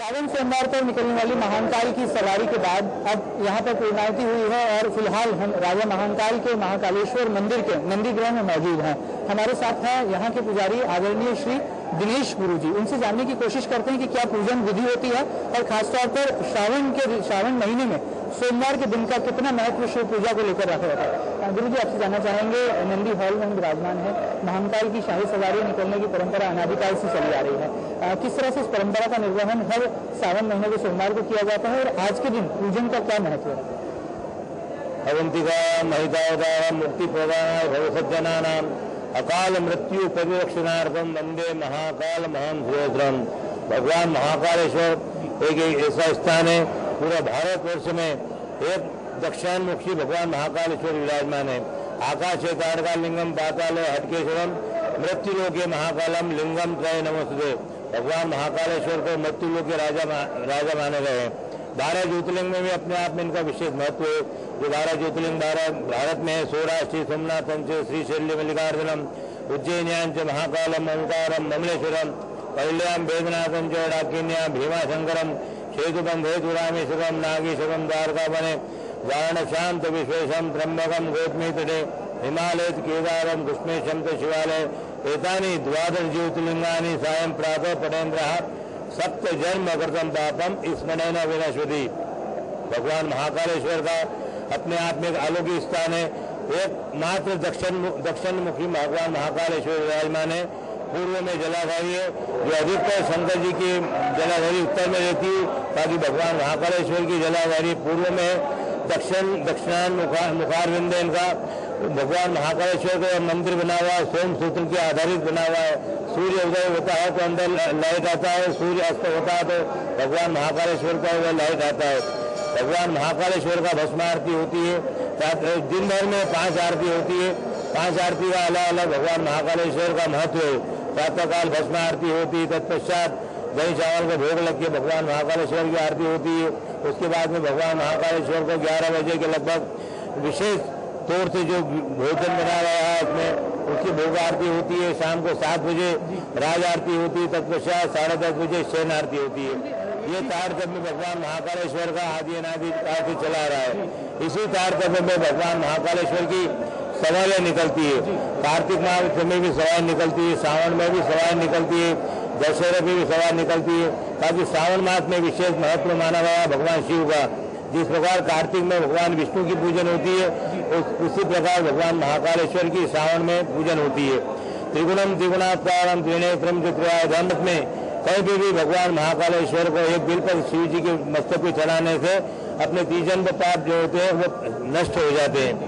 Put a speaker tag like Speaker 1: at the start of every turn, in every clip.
Speaker 1: सावन सोमवार पर निकलने वाली महाकाल की सवारी के बाद अब यहाँ पर पूर्णाहुति हुई है और फिलहाल हम राजा महाकाल के महाकालेश्वर मंदिर के नंदी गृह में मौजूद हैं। हमारे साथ हैं यहाँ के पुजारी आदरणीय श्री दिनेश गुरु जी। उनसे जानने की कोशिश करते हैं कि क्या पूजन विधि होती है और खासतौर पर श्रावण महीने में सोमवार के दिन का कितना महत्व शिव पूजा को लेकर रखा होता है। गुरु जी, आपसे जानना चाहेंगे, नंदी हॉल में हम विराजमान है, महाकाल की शाही सवारी निकलने की परंपरा अनादिकाल से चली आ रही है। किस तरह से इस परंपरा का निर्वहन हर सावन महीने के सोमवार को किया जाता है और आज के दिन पूजन का क्या महत्व है?
Speaker 2: अवंतिका महितावतारम मुक्ति प्रदानाय भवसज्जनानाम अकाल मृत्यु परिरक्षणार्थम वंदे महाकाल महान सुयोत्रम। भगवान महाकालेश्वर एक ऐसा स्थान है, पूरा भारतवर्ष में एक दक्षिणामुखी भगवान महाकालेश्वर विराजमान है। आकाशे तारकालिंगम पाताले हटकेश्वरम मृत्युलोके महाकालम लिंगम त्रय नमस्ते। भगवान महाकालेश्वर को मृत्युलोक के राजा माने गए हैं। 12 ज्योतिर्लिंग में भी अपने आप में इनका विशेष महत्व है। जो 12 ज्योतिर्लिंग भारत में है, सौराष्ट्र सोमनाथ श्रीशैल्य मल्लिकार्जुनम उज्जैन्यां च महाकालम ओंकारम ममलेश्वरम कैल्याम वेदनाथम च डाकिन्याम भीमाशंकरम सेतुबम हेतुरामेश्वरम नागेश्वरम द्वारकावने वारणशांत विश्वेशम त्र्यंबकम गौतमी तटे हिमालय केदारम घुष्मेशम च शिवालय एतानि 12 ज्योतिर्लिंगानि सायं प्रातः पठेन्द्रः सप्त जन्म कृतम पापम स्मरण विनश्वति। भगवान महाकालेश्वर का अपने आप में एक अलौकिक स्थान है। एक मात्र दक्षिण मुखी भगवान महाकालेश्वर विराजमान है। पूर्व में जलाधारी है, जो अधिकतर शंकर जी की जलाधारी उत्तर में रहती है, ताकि भगवान महाकालेश्वर की जलाधारी पूर्व में दक्षिणान मुखारविंद इनका। भगवान महाकालेश्वर का मंदिर बना हुआ है, सोम सूत्र के आधारित बना हुआ है। सूर्य उदय होता है तो अंदर लाइट आता है, सूर्य अस्त होता है तो भगवान महाकालेश्वर का वह लाइट आता है। भगवान महाकालेश्वर का भस्म आरती होती है। दिन भर में 5 आरती होती है। 5 आरती का अलग अलग भगवान महाकालेश्वर का महत्व है। प्रातःकाल भस्म आरती होती है, तत्पश्चात दही चावल का भोग लग के भगवान महाकालेश्वर की आरती होती है। उसके बाद में भगवान महाकालेश्वर को 11 बजे के लगभग विशेष तौर से जो भोजन बना रहा है उसमें उसकी भोग आरती होती है। शाम को 7 बजे राज आरती होती है, तत्पश्चात 10:30 बजे शयन आरती होती है। ये तारतम्य में भगवान महाकालेश्वर का आदि अनादि काल से चला रहा है। इसी तारतम्य में भगवान महाकालेश्वर की सवारियां निकलती है। कार्तिक माह में भी सवारी निकलती है, सावन में भी सवारी निकलती है, दशहरे में भी सवारी निकलती है। ताकि सावन मास में विशेष महत्व माना गया भगवान शिव का। जिस प्रकार कार्तिक में भगवान विष्णु की पूजन होती है, उसी प्रकार भगवान महाकालेश्वर की सावन में पूजन होती है। त्रिगुणम त्रिगुणाकारम त्रिनेत्रम चतुराधम में कहीं भी भगवान महाकालेश्वर को एक बिल पर शिव जी के मस्तक पे चढ़ाने से अपने 3 जन्म पाप जो होते हैं वो नष्ट हो जाते हैं।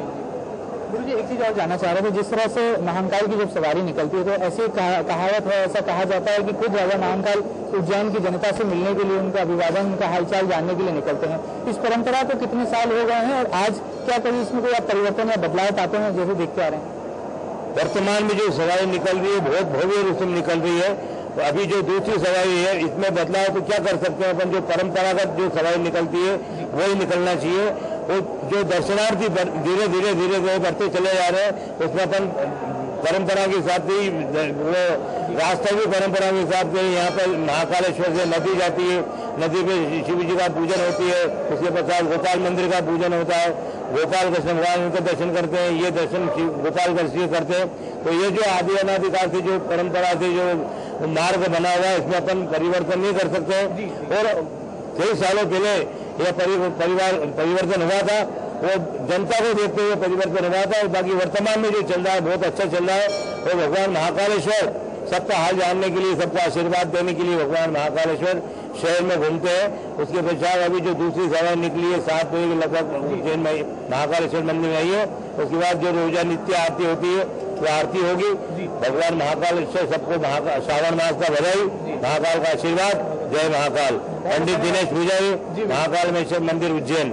Speaker 1: गुरु जी, एक चीज और जानना चाह रहे थे, जिस तरह से महाकाल की जब सवारी निकलती है तो ऐसी कहावत है, ऐसा कहा जाता है कि खुद राजा महाकाल उज्जैन की जनता से मिलने के लिए, उनका अभिवादन, उनका हालचाल जानने के लिए निकलते हैं। इस परंपरा को कितने साल हो गए हैं और आज क्या कभी इसमें कोई परिवर्तन या बदलाव पाते हैं जैसे देखते आ रहे हैं?
Speaker 2: वर्तमान में जो सवारी निकल रही है बहुत भव्य रूप में निकल रही है। तो अभी जो दूसरी सवारी है इसमें बदलाव तो क्या कर सकते हैं अपन, जो परंपरागत जो सवारी निकलती है वही निकलना चाहिए। वो जो दर्शनार्थी धीरे धीरे बढ़ते चले जा रहे हैं, उसमें अपन परंपरा के हिसाब से ही वो रास्ता भी परंपरा के हिसाब से यहाँ पर महाकालेश्वर से नदी जाती है, नदी पे शिव जी का पूजन होती है। उसके पश्चात गोपाल मंदिर का पूजन होता है, गोपाल कृष्ण भगवान उनका दर्शन करते हैं, ये दर्शन गोपाल कृष्ण करते हैं। तो ये जो आदि अनादिकाल से जो परंपरा से जो मार्ग बना हुआ है इसमें अपन परिवर्तन नहीं कर सकते। और कई सालों पहले यह परिवर्तन हुआ था, वो जनता को देखते हुए परिवर्तन हुआ था। और बाकी वर्तमान में जो चल रहा है बहुत अच्छा चल रहा है। और भगवान महाकालेश्वर सबका हाल जानने के लिए, सबको आशीर्वाद देने के लिए भगवान महाकालेश्वर शहर में घूमते हैं। उसके पश्चात अभी जो दूसरी सवारी निकली है 7 बजे के लगभग उज्जैन में महाकालेश्वर मंदिर में आई है। उसके बाद जो रोजा नित्य आरती होती है वो आरती होगी। भगवान महाकालेश्वर सबको श्रावण मास का बधाई, महाकाल का आशीर्वाद। जय महाकाल। पंडित दिनेश पुजारी, महाकालेश्वर मंदिर उज्जैन।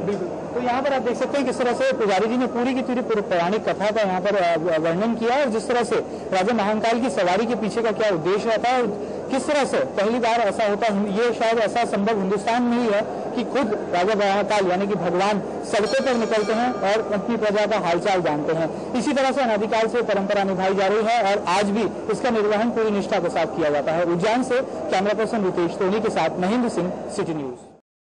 Speaker 1: तो यहाँ पर आप देख सकते हैं किस तरह से पुजारी जी ने पूरी की पूरी पौराणिक कथा का यहाँ पर वर्णन किया और जिस तरह से राजा महाकाल की सवारी के पीछे का क्या उद्देश्य रहता है, किस तरह से पहली बार ऐसा होता है, ये शायद ऐसा संभव हिंदुस्तान में ही है कि खुद राजा महाकाल यानी कि भगवान सड़कों पर निकलते हैं और अपनी प्रजा का हालचाल जानते हैं। इसी तरह से अनादिकाल से परंपरा निभाई जा रही है और आज भी इसका निर्वहन पूरी निष्ठा के साथ किया जाता है। उज्जैन से कैमरा पर्सन रितेश सोनी के साथ महेंद्र सिंह, सिटी न्यूज।